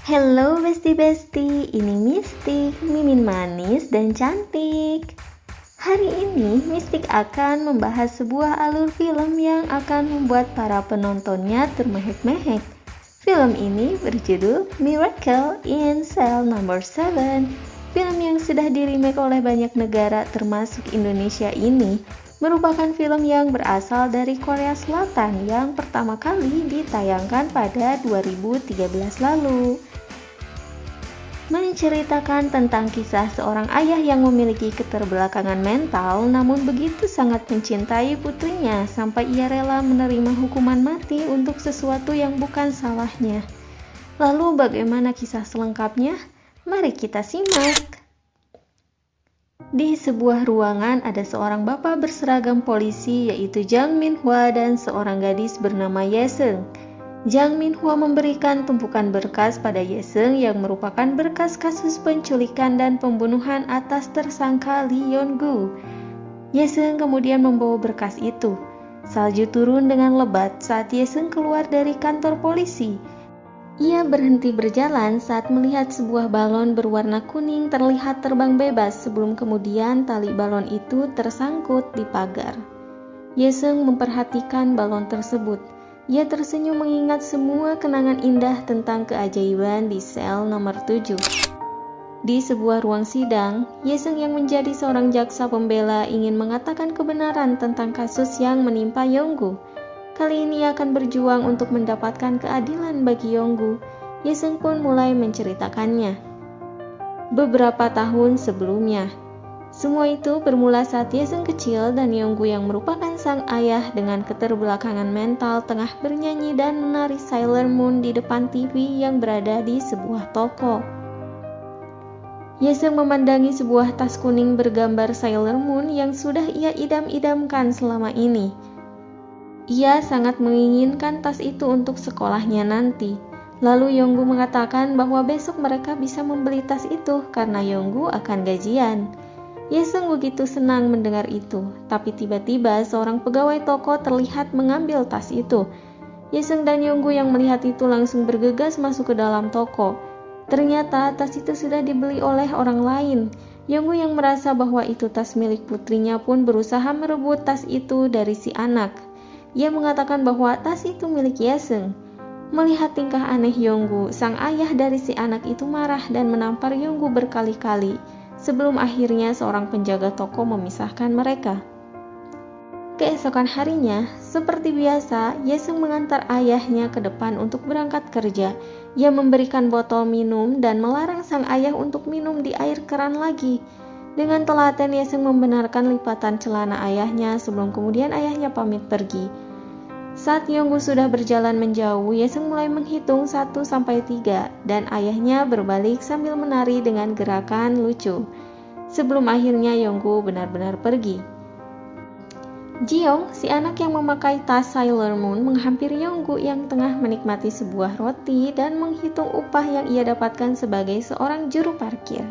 Hello besti-besti, ini Mistik, mimin manis dan cantik. Hari ini Mistik akan membahas sebuah alur film yang akan membuat para penontonnya termehek-mehek. Film ini berjudul Miracle in Cell No. 7. Film yang sudah di-remake oleh banyak negara termasuk Indonesia ini merupakan film yang berasal dari Korea Selatan yang pertama kali ditayangkan pada 2013 lalu. Menceritakan tentang kisah seorang ayah yang memiliki keterbelakangan mental namun begitu sangat mencintai putrinya sampai ia rela menerima hukuman mati untuk sesuatu yang bukan salahnya. Lalu bagaimana kisah selengkapnya? Mari kita simak. Di sebuah ruangan ada seorang bapak berseragam polisi yaitu Jang Min-hwa dan seorang gadis bernama Ye-seung. Jang Min-hwa memberikan tumpukan berkas pada Ye-seung yang merupakan berkas kasus penculikan dan pembunuhan atas tersangka Lee Yeon-gu. Ye-seung kemudian membawa berkas itu. Salju turun dengan lebat saat Ye-seung keluar dari kantor polisi. Ia berhenti berjalan saat melihat sebuah balon berwarna kuning terlihat terbang bebas sebelum kemudian tali balon itu tersangkut di pagar. Ye-seung memperhatikan balon tersebut. Ia tersenyum mengingat semua kenangan indah tentang keajaiban di sel nomor 7. Di sebuah ruang sidang, Ye-seung yang menjadi seorang jaksa pembela ingin mengatakan kebenaran tentang kasus yang menimpa Yeon-gu. Kali ini ia akan berjuang untuk mendapatkan keadilan bagi Yeon-gu. Ye-seung pun mulai menceritakannya. Beberapa tahun sebelumnya, semua itu bermula saat Ye-seung kecil dan Yeon-gu yang merupakan sang ayah dengan keterbelakangan mental tengah bernyanyi dan menari Sailor Moon di depan TV yang berada di sebuah toko. Ye-seung memandangi sebuah tas kuning bergambar Sailor Moon yang sudah ia idam-idamkan selama ini. Ia sangat menginginkan tas itu untuk sekolahnya nanti. Lalu Yeon-gu mengatakan bahwa besok mereka bisa membeli tas itu karena Yeon-gu akan gajian. Ye-seung begitu senang mendengar itu, tapi tiba-tiba seorang pegawai toko terlihat mengambil tas itu. Ye-seung dan Yeon-gu yang melihat itu langsung bergegas masuk ke dalam toko. Ternyata tas itu sudah dibeli oleh orang lain. Yeon-gu yang merasa bahwa itu tas milik putrinya pun berusaha merebut tas itu dari si anak. Ia mengatakan bahwa tas itu milik Ye-seung. Melihat tingkah aneh Yeon-gu, sang ayah dari si anak itu marah dan menampar Yeon-gu berkali-kali, sebelum akhirnya seorang penjaga toko memisahkan mereka. Keesokan harinya, seperti biasa, Ye-seung mengantar ayahnya ke depan untuk berangkat kerja. Ia memberikan botol minum dan melarang sang ayah untuk minum di air keran lagi. Dengan telaten Ye-seung membenarkan lipatan celana ayahnya sebelum kemudian ayahnya pamit pergi. Saat Yeon-gu sudah berjalan menjauh, Ye-seung mulai menghitung 1-3 dan ayahnya berbalik sambil menari dengan gerakan lucu. Sebelum akhirnya Yeon-gu benar-benar pergi. Ji-young, si anak yang memakai tas Sailor Moon, menghampiri Yeon-gu yang tengah menikmati sebuah roti dan menghitung upah yang ia dapatkan sebagai seorang juru parkir.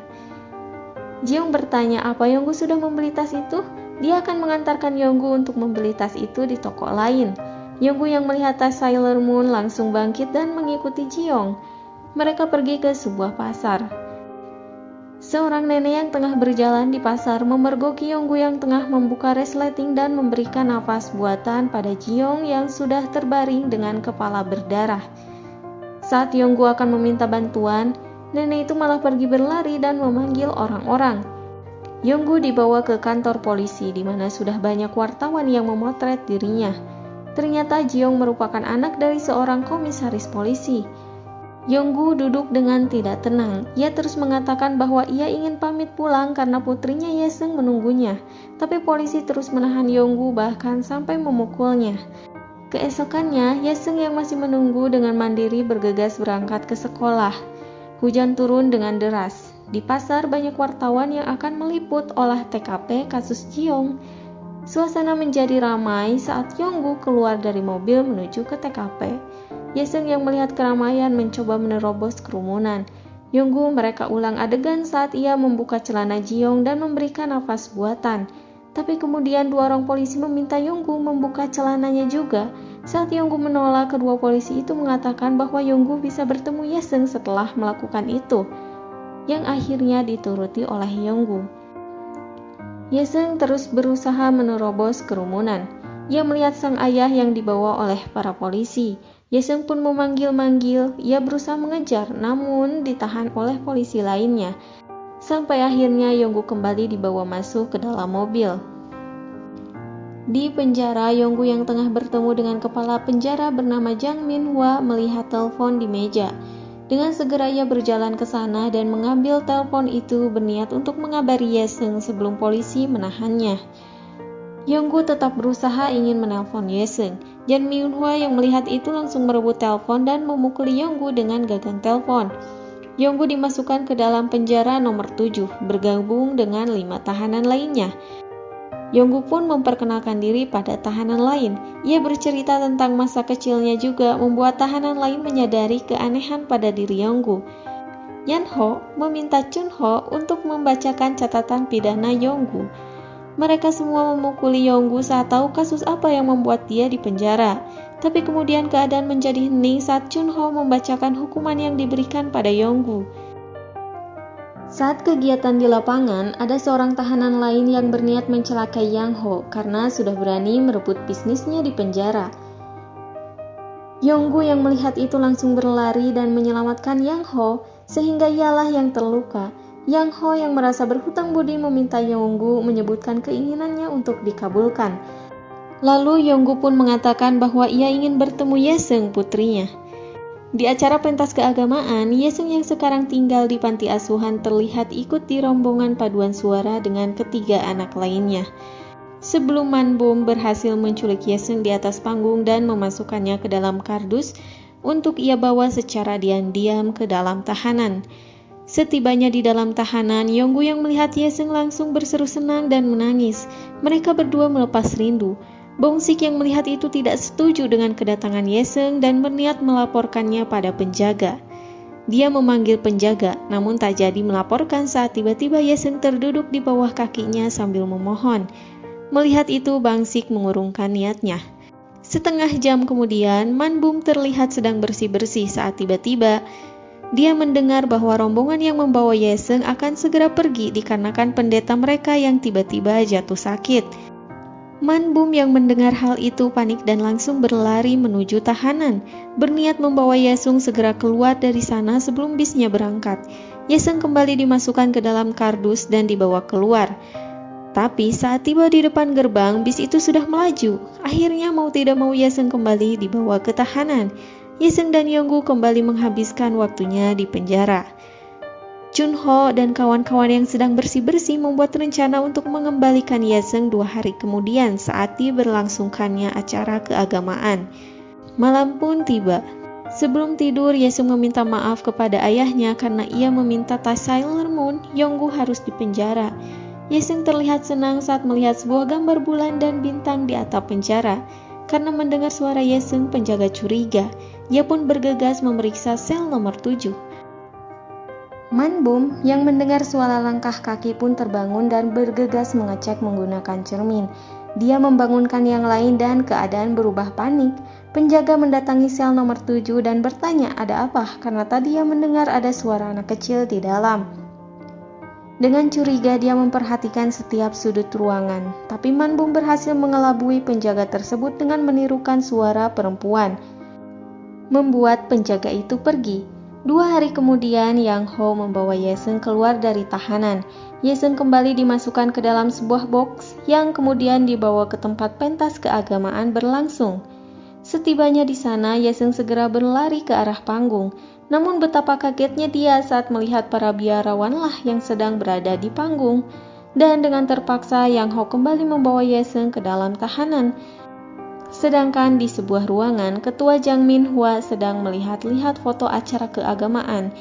Ji-young bertanya apa Yeon-gu sudah membeli tas itu. Dia akan mengantarkan Yeon-gu untuk membeli tas itu di toko lain. Yeon-gu yang melihat tas Sailor Moon langsung bangkit dan mengikuti Ji-young. Mereka pergi ke sebuah pasar. Seorang nenek yang tengah berjalan di pasar memergoki Yeon-gu yang tengah membuka resleting dan memberikan nafas buatan pada Ji-young yang sudah terbaring dengan kepala berdarah. Saat Yeon-gu akan meminta bantuan, nenek itu malah pergi berlari dan memanggil orang-orang. Yeon-gu dibawa ke kantor polisi di mana sudah banyak wartawan yang memotret dirinya. Ternyata Ji-young merupakan anak dari seorang komisaris polisi. Yeon-gu duduk dengan tidak tenang. Ia terus mengatakan bahwa ia ingin pamit pulang karena putrinya Ye-seung menunggunya. Tapi polisi terus menahan Yeon-gu bahkan sampai memukulnya. Keesokannya, Ye-seung yang masih menunggu dengan mandiri bergegas berangkat ke sekolah. Hujan turun dengan deras. Di pasar banyak wartawan yang akan meliput olah TKP kasus Ji-young. Suasana menjadi ramai saat Yeon-gu keluar dari mobil menuju ke TKP. Ye-seung yang melihat keramaian mencoba menerobos kerumunan. Yeon-gu mereka ulang adegan saat ia membuka celana Ji-young dan memberikan nafas buatan. Tapi kemudian dua orang polisi meminta Yonggu membuka celananya juga. Saat Yonggu menolak, kedua polisi itu mengatakan bahwa Yonggu bisa bertemu Yesung setelah melakukan itu, yang akhirnya dituruti oleh Yonggu. Yesung terus berusaha menerobos kerumunan. Ia melihat sang ayah yang dibawa oleh para polisi. Yesung pun memanggil-manggil, ia berusaha mengejar, namun ditahan oleh polisi lainnya. Sampai akhirnya Yonggu kembali dibawa masuk ke dalam mobil. Di penjara, Yonggu yang tengah bertemu dengan kepala penjara bernama Jang Min-hwa melihat telepon di meja. Dengan segera ia berjalan ke sana dan mengambil telepon itu berniat untuk mengabari Yesung sebelum polisi menahannya. Yonggu tetap berusaha ingin menelpon Yesung. Jang Min-hwa yang melihat itu langsung merebut telepon dan memukuli Yonggu dengan gagang telepon. Yonggu dimasukkan ke dalam penjara nomor 7, bergabung dengan 5 tahanan lainnya. Yonggu pun memperkenalkan diri pada tahanan lain. Ia bercerita tentang masa kecilnya juga membuat tahanan lain menyadari keanehan pada diri Yonggu. Yan-ho meminta Chun-ho untuk membacakan catatan pidana Yonggu. Mereka semua memukuli Yonggu saat tahu kasus apa yang membuat dia di penjara. Tapi kemudian keadaan menjadi hening saat Chun-ho membacakan hukuman yang diberikan pada Yonggu. Saat kegiatan di lapangan, ada seorang tahanan lain yang berniat mencelakai Yang-ho karena sudah berani merebut bisnisnya di penjara. Yonggu yang melihat itu langsung berlari dan menyelamatkan Yang-ho, sehingga ialah yang terluka. Yang-ho yang merasa berhutang budi meminta Yonggu menyebutkan keinginannya untuk dikabulkan. Lalu Yonggu pun mengatakan bahwa ia ingin bertemu Yesung, putrinya. Di acara pentas keagamaan, Yesung yang sekarang tinggal di panti asuhan terlihat ikut di rombongan paduan suara dengan ketiga anak lainnya. Sebelum Man-bum berhasil menculik Yesung di atas panggung dan memasukkannya ke dalam kardus untuk ia bawa secara diam-diam ke dalam tahanan. Setibanya di dalam tahanan, Yonggu yang melihat Yesung langsung berseru senang dan menangis. Mereka berdua melepas rindu. Bongsik yang melihat itu tidak setuju dengan kedatangan Yesung dan berniat melaporkannya pada penjaga. Dia memanggil penjaga, namun tak jadi melaporkan saat tiba-tiba Yesung terduduk di bawah kakinya sambil memohon. Melihat itu, Bongsik mengurungkan niatnya. Setengah jam kemudian, Man-bum terlihat sedang bersih-bersih saat tiba-tiba dia mendengar bahwa rombongan yang membawa Yesung akan segera pergi dikarenakan pendeta mereka yang tiba-tiba jatuh sakit. Man-bum yang mendengar hal itu panik dan langsung berlari menuju tahanan, berniat membawa Yesung segera keluar dari sana sebelum bisnya berangkat. Yesung kembali dimasukkan ke dalam kardus dan dibawa keluar. Tapi saat tiba di depan gerbang, bis itu sudah melaju. Akhirnya mau tidak mau Yesung kembali dibawa ke tahanan. Yesung dan Yonggu kembali menghabiskan waktunya di penjara. Chun-ho dan kawan-kawan yang sedang bersih-bersih membuat rencana untuk mengembalikan Yesung 2 hari kemudian saat diberlangsungkannya acara keagamaan. Malam pun tiba. Sebelum tidur, Yesung meminta maaf kepada ayahnya karena ia meminta tas Sailor Moon Yonggu harus dipenjara. Yesung terlihat senang saat melihat sebuah gambar bulan dan bintang di atap penjara. Karena mendengar suara Yesung, penjaga curiga. Ia pun bergegas memeriksa sel nomor 7. Man-bum yang mendengar suara langkah kaki pun terbangun dan bergegas mengecek menggunakan cermin. Dia membangunkan yang lain dan keadaan berubah panik. Penjaga mendatangi sel nomor 7 dan bertanya ada apa karena tadi ia mendengar ada suara anak kecil di dalam. Dengan curiga dia memperhatikan setiap sudut ruangan, tapi Man-bum berhasil mengelabui penjaga tersebut dengan menirukan suara perempuan, membuat penjaga itu pergi. 2 hari kemudian, Yang-ho membawa Yesung keluar dari tahanan. Yesung kembali dimasukkan ke dalam sebuah box yang kemudian dibawa ke tempat pentas keagamaan berlangsung. Setibanya di sana, Yesung segera berlari ke arah panggung. Namun betapa kagetnya dia saat melihat para biarawanlah yang sedang berada di panggung. Dan dengan terpaksa, Yang-ho kembali membawa Yesung ke dalam tahanan. Sedangkan di sebuah ruangan, Ketua Jang Min-hwa sedang melihat-lihat foto acara keagamaan.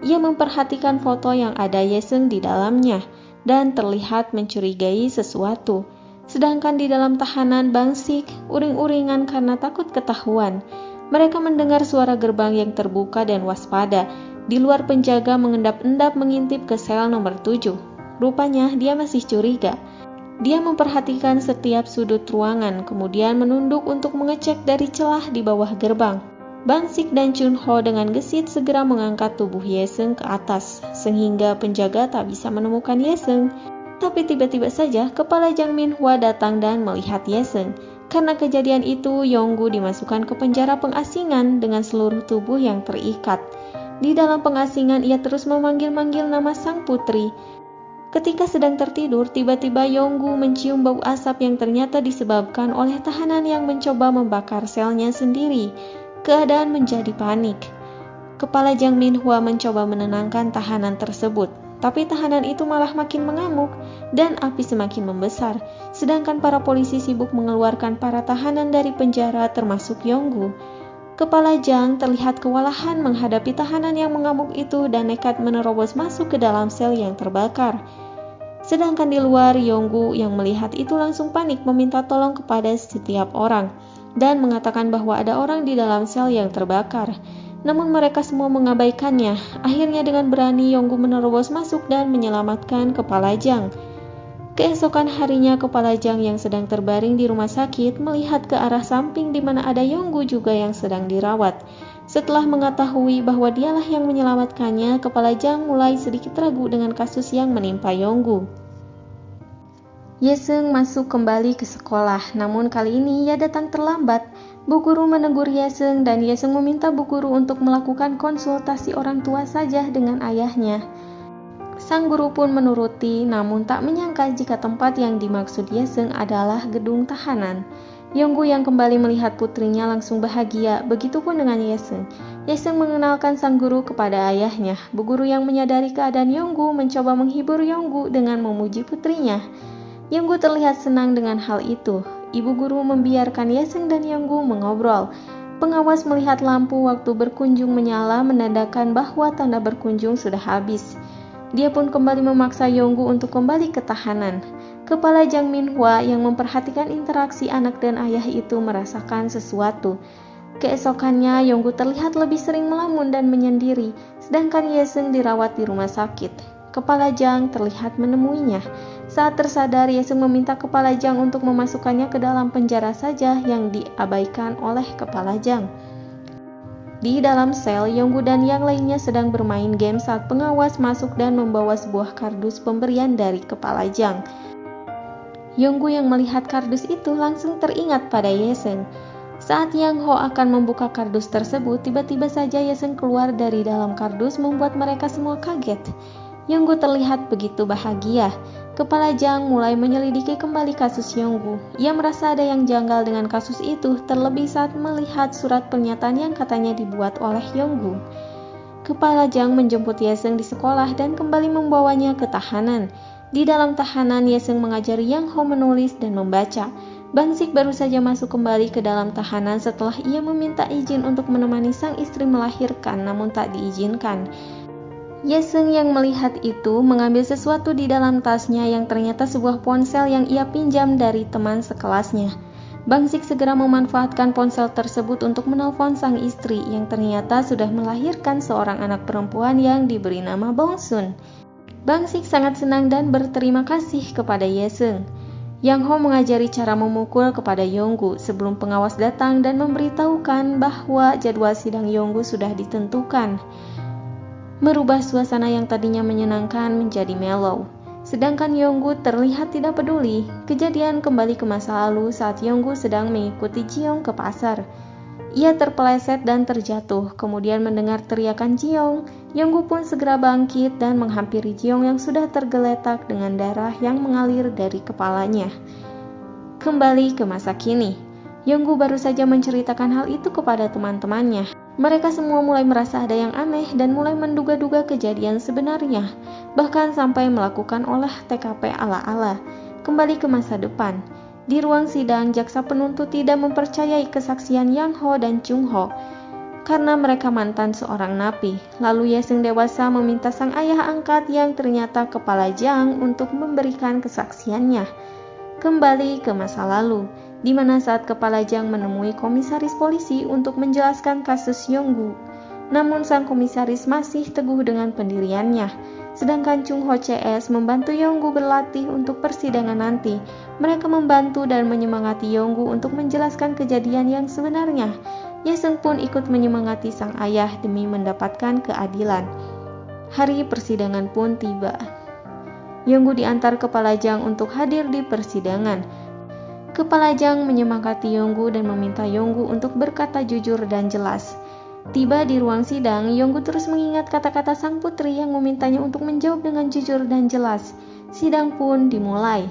Ia memperhatikan foto yang ada Yesung di dalamnya dan terlihat mencurigai sesuatu. Sedangkan di dalam tahanan, Bongsik uring-uringan karena takut ketahuan. Mereka mendengar suara gerbang yang terbuka dan waspada. Di luar penjaga mengendap-endap mengintip ke sel nomor 7. Rupanya dia masih curiga. Dia memperhatikan setiap sudut ruangan, kemudian menunduk untuk mengecek dari celah di bawah gerbang. Bang-sik dan Chun-ho dengan gesit segera mengangkat tubuh Ye-seung ke atas, sehingga penjaga tak bisa menemukan Ye-seung. Tapi tiba-tiba saja kepala Jang Min-hwa datang dan melihat Ye-seung. Karena kejadian itu, Yong-gu dimasukkan ke penjara pengasingan dengan seluruh tubuh yang terikat. Di dalam pengasingan ia terus memanggil-manggil nama sang putri. Ketika sedang tertidur, tiba-tiba Yong-gu mencium bau asap yang ternyata disebabkan oleh tahanan yang mencoba membakar selnya sendiri. Keadaan menjadi panik. Kepala Jang Min-hwa mencoba menenangkan tahanan tersebut, tapi tahanan itu malah makin mengamuk dan api semakin membesar. Sedangkan para polisi sibuk mengeluarkan para tahanan dari penjara termasuk Yong-gu. Kepala Jang terlihat kewalahan menghadapi tahanan yang mengamuk itu dan nekat menerobos masuk ke dalam sel yang terbakar. Sedangkan di luar, Yong-gu yang melihat itu langsung panik meminta tolong kepada setiap orang dan mengatakan bahwa ada orang di dalam sel yang terbakar. Namun mereka semua mengabaikannya. Akhirnya dengan berani Yong-gu menerobos masuk dan menyelamatkan kepala Jang. Keesokan harinya kepala Jang yang sedang terbaring di rumah sakit melihat ke arah samping di mana ada Yong-gu juga yang sedang dirawat. Setelah mengetahui bahwa dialah yang menyelamatkannya, kepala Jang mulai sedikit ragu dengan kasus yang menimpa Yong-gu. Ye-seung masuk kembali ke sekolah, namun kali ini ia datang terlambat. Bu guru menegur Ye-seung dan Ye-seung meminta bu guru untuk melakukan konsultasi orang tua saja dengan ayahnya. Sang guru pun menuruti, namun tak menyangka jika tempat yang dimaksud Ye-seung adalah gedung tahanan. Yong-gu yang kembali melihat putrinya langsung bahagia, begitupun dengan Ye-seung. Ye-seung mengenalkan sang guru kepada ayahnya. Bu guru yang menyadari keadaan Yong-gu mencoba menghibur Yong-gu dengan memuji putrinya. Yong-gu terlihat senang dengan hal itu. Ibu guru membiarkan Ye-seung dan Yong-gu mengobrol. Pengawas melihat lampu waktu berkunjung menyala menandakan bahwa tanda berkunjung sudah habis. Dia pun kembali memaksa Yong-gu untuk kembali ke tahanan. Kepala Jang Min-hwa yang memperhatikan interaksi anak dan ayah itu merasakan sesuatu. Keesokannya, Yong-gu terlihat lebih sering melamun dan menyendiri, sedangkan Ye-seung dirawat di rumah sakit. Kepala Jang terlihat menemuinya. Saat tersadar, Ye-seung meminta kepala Jang untuk memasukkannya ke dalam penjara saja yang diabaikan oleh kepala Jang. Di dalam sel, Yong-gu dan yang lainnya sedang bermain game saat pengawas masuk dan membawa sebuah kardus pemberian dari kepala Jang. Yong-gu yang melihat kardus itu langsung teringat pada Ye-seung. Saat Yang Ho akan membuka kardus tersebut, tiba-tiba saja Ye-seung keluar dari dalam kardus membuat mereka semua kaget. Yong-gu terlihat begitu bahagia. Kepala Jang mulai menyelidiki kembali kasus Yong-gu. Ia merasa ada yang janggal dengan kasus itu, terlebih saat melihat surat pernyataan yang katanya dibuat oleh Yong-gu. Kepala Jang menjemput Ye-seung di sekolah dan kembali membawanya ke tahanan. Di dalam tahanan, Ye-seung mengajari Yang Ho menulis dan membaca. Bang-sik baru saja masuk kembali ke dalam tahanan setelah ia meminta izin untuk menemani sang istri melahirkan, namun tak diizinkan. Ye-seung yang melihat itu mengambil sesuatu di dalam tasnya yang ternyata sebuah ponsel yang ia pinjam dari teman sekelasnya. Bang-sik segera memanfaatkan ponsel tersebut untuk menelpon sang istri yang ternyata sudah melahirkan seorang anak perempuan yang diberi nama Bong-sun. Bang-sik sangat senang dan berterima kasih kepada Ye-seung. Yang Ho mengajari cara memukul kepada Yong-gu sebelum pengawas datang dan memberitahukan bahwa jadwal sidang Yong-gu sudah ditentukan. Merubah suasana yang tadinya menyenangkan menjadi mellow. Sedangkan Yong-gu terlihat tidak peduli. Kejadian kembali ke masa lalu saat Yong-gu sedang mengikuti Ji-young ke pasar. Ia terpeleset dan terjatuh, kemudian mendengar teriakan Ji-young. Yong-gu pun segera bangkit dan menghampiri Ji-young yang sudah tergeletak dengan darah yang mengalir dari kepalanya. Kembali ke masa kini. Yong-gu baru saja menceritakan hal itu kepada teman-temannya. Mereka semua mulai merasa ada yang aneh dan mulai menduga-duga kejadian sebenarnya, bahkan sampai melakukan olah TKP ala-ala. Kembali ke masa depan. Di ruang sidang, jaksa penuntut tidak mempercayai kesaksian Yang Ho dan Chung Ho karena mereka mantan seorang napi. Lalu Ye-seung dewasa meminta sang ayah angkat yang ternyata kepala Jang untuk memberikan kesaksiannya. Kembali ke masa lalu, di mana saat kepala Jang menemui komisaris polisi untuk menjelaskan kasus Yong-gu. Namun sang komisaris masih teguh dengan pendiriannya. Sedangkan Chung Ho CS membantu Yonggu berlatih untuk persidangan nanti. Mereka membantu dan menyemangati Yonggu untuk menjelaskan kejadian yang sebenarnya. Yesung pun ikut menyemangati sang ayah demi mendapatkan keadilan. Hari persidangan pun tiba. Yonggu diantar ke Palajang untuk hadir di persidangan. Kepala Jang menyemangati Yonggu dan meminta Yonggu untuk berkata jujur dan jelas. Tiba di ruang sidang, Yonggu terus mengingat kata-kata sang putri yang memintanya untuk menjawab dengan jujur dan jelas. Sidang pun dimulai.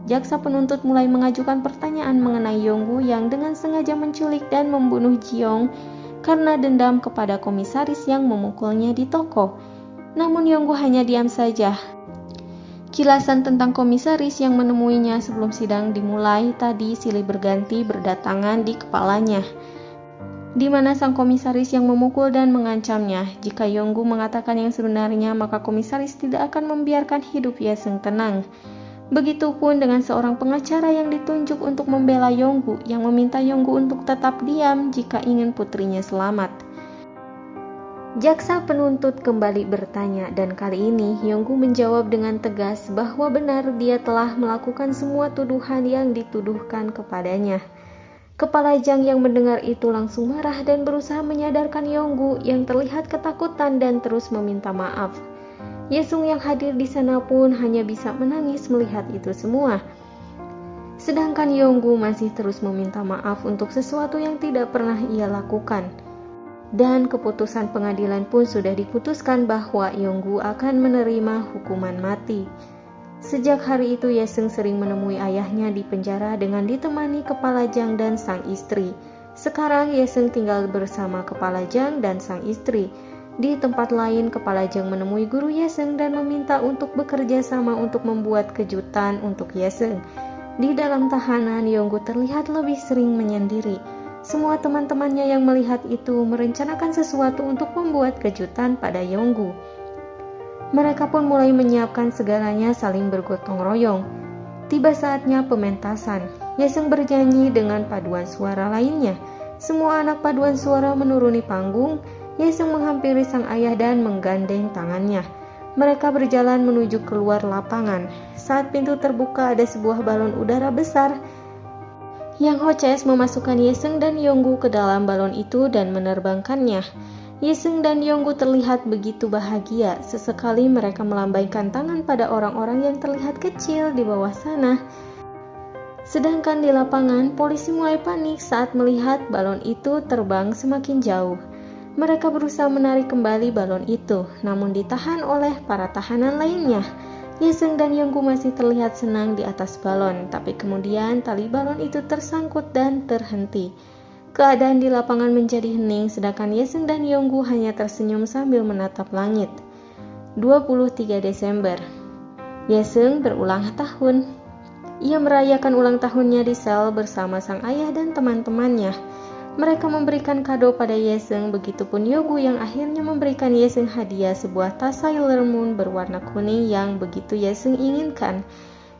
Jaksa penuntut mulai mengajukan pertanyaan mengenai Yonggu yang dengan sengaja menculik dan membunuh Jiong karena dendam kepada komisaris yang memukulnya di toko. Namun Yonggu hanya diam saja. Kilasan tentang komisaris yang menemuinya sebelum sidang dimulai tadi silih berganti berdatangan di kepalanya, di mana sang komisaris yang memukul dan mengancamnya. Jika Yonggu mengatakan yang sebenarnya, maka komisaris tidak akan membiarkan hidup Yesung tenang. Begitupun dengan seorang pengacara yang ditunjuk untuk membela Yonggu, yang meminta Yonggu untuk tetap diam jika ingin putrinya selamat. Jaksa penuntut kembali bertanya, dan kali ini Yonggu menjawab dengan tegas bahwa benar dia telah melakukan semua tuduhan yang dituduhkan kepadanya. Kepala Jang yang mendengar itu langsung marah dan berusaha menyadarkan Yonggu yang terlihat ketakutan dan terus meminta maaf. Yesung yang hadir di sana pun hanya bisa menangis melihat itu semua. Sedangkan Yonggu masih terus meminta maaf untuk sesuatu yang tidak pernah ia lakukan. Dan keputusan pengadilan pun sudah diputuskan bahwa Yonggu akan menerima hukuman mati. Sejak hari itu Yesung sering menemui ayahnya di penjara dengan ditemani Kepala Jang dan sang istri. Sekarang Yesung tinggal bersama Kepala Jang dan sang istri. Di tempat lain, Kepala Jang menemui guru Yesung dan meminta untuk bekerja sama untuk membuat kejutan untuk Yesung. Di dalam tahanan, Yonggu terlihat lebih sering menyendiri. Semua teman-temannya yang melihat itu merencanakan sesuatu untuk membuat kejutan pada Yonggu. Mereka pun mulai menyiapkan segalanya saling bergotong royong. Tiba saatnya pementasan. Yesung bernyanyi dengan paduan suara lainnya. Semua anak paduan suara menuruni panggung. Yesung menghampiri sang ayah dan menggandeng tangannya. Mereka berjalan menuju keluar lapangan. Saat pintu terbuka, ada sebuah balon udara besar. Yang Ho CS memasukkan Yesung dan Yonggu ke dalam balon itu dan menerbangkannya. Yesung dan Yonggu terlihat begitu bahagia. Sesekali mereka melambaikan tangan pada orang-orang yang terlihat kecil di bawah sana. Sedangkan di lapangan, polisi mulai panik saat melihat balon itu terbang semakin jauh. Mereka berusaha menarik kembali balon itu, namun ditahan oleh para tahanan lainnya. Yesung dan Yonggu masih terlihat senang di atas balon, tapi kemudian tali balon itu tersangkut dan terhenti. Keadaan di lapangan menjadi hening, sedangkan Yesung dan Yonggu hanya tersenyum sambil menatap langit. 23 Desember. Yesung berulang tahun. Ia merayakan ulang tahunnya di sel bersama sang ayah dan teman-temannya. Mereka memberikan kado pada Yesung, begitupun Yonggu yang akhirnya memberikan Yesung hadiah sebuah tas Sailor Moon berwarna kuning yang begitu Yesung inginkan.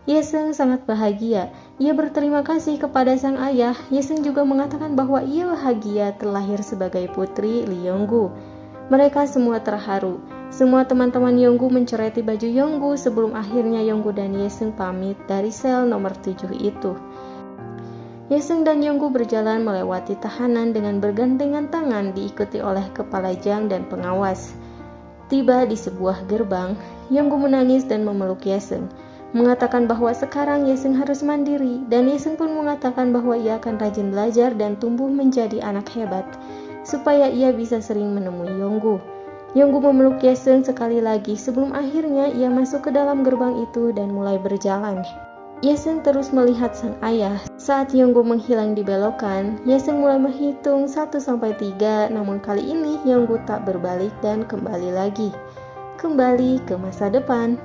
Yesung sangat bahagia. Ia berterima kasih kepada sang ayah. Yesung juga mengatakan bahwa ia bahagia terlahir sebagai putri Lee Yonggu. Mereka semua terharu. Semua teman-teman Yonggu mencoreti baju Yonggu sebelum akhirnya Yonggu dan Yesung pamit dari sel nomor 7 itu. Yesung dan Yonggu berjalan melewati tahanan dengan bergandengan tangan diikuti oleh Kepala Jang dan pengawas. Tiba di sebuah gerbang, Yonggu menangis dan memeluk Yesung, mengatakan bahwa sekarang Yesung harus mandiri, dan Yesung pun mengatakan bahwa ia akan rajin belajar dan tumbuh menjadi anak hebat, supaya ia bisa sering menemui Yonggu. Yonggu memeluk Yesung sekali lagi sebelum akhirnya ia masuk ke dalam gerbang itu dan mulai berjalan. Yesung terus melihat sang ayah. Saat Yonggu menghilang di belokan, Yesung mulai menghitung 1-3, namun kali ini Yonggu tak berbalik dan kembali lagi. Kembali ke masa depan.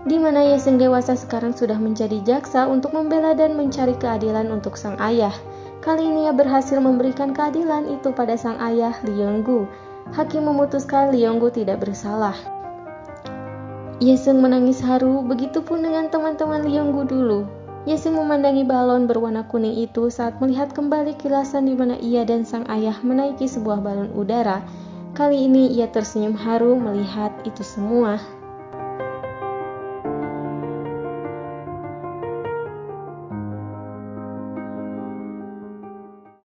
Di mana Yesung dewasa sekarang sudah menjadi jaksa untuk membela dan mencari keadilan untuk sang ayah. Kali ini ia berhasil memberikan keadilan itu pada sang ayah Lee Yonggu. Hakim memutuskan Lee Yonggu tidak bersalah. Yesung menangis haru, begitupun dengan teman-teman Lee Yonggu dulu. Yesung memandangi balon berwarna kuning itu saat melihat kembali kilasan di mana ia dan sang ayah menaiki sebuah balon udara. Kali ini ia tersenyum haru melihat itu semua.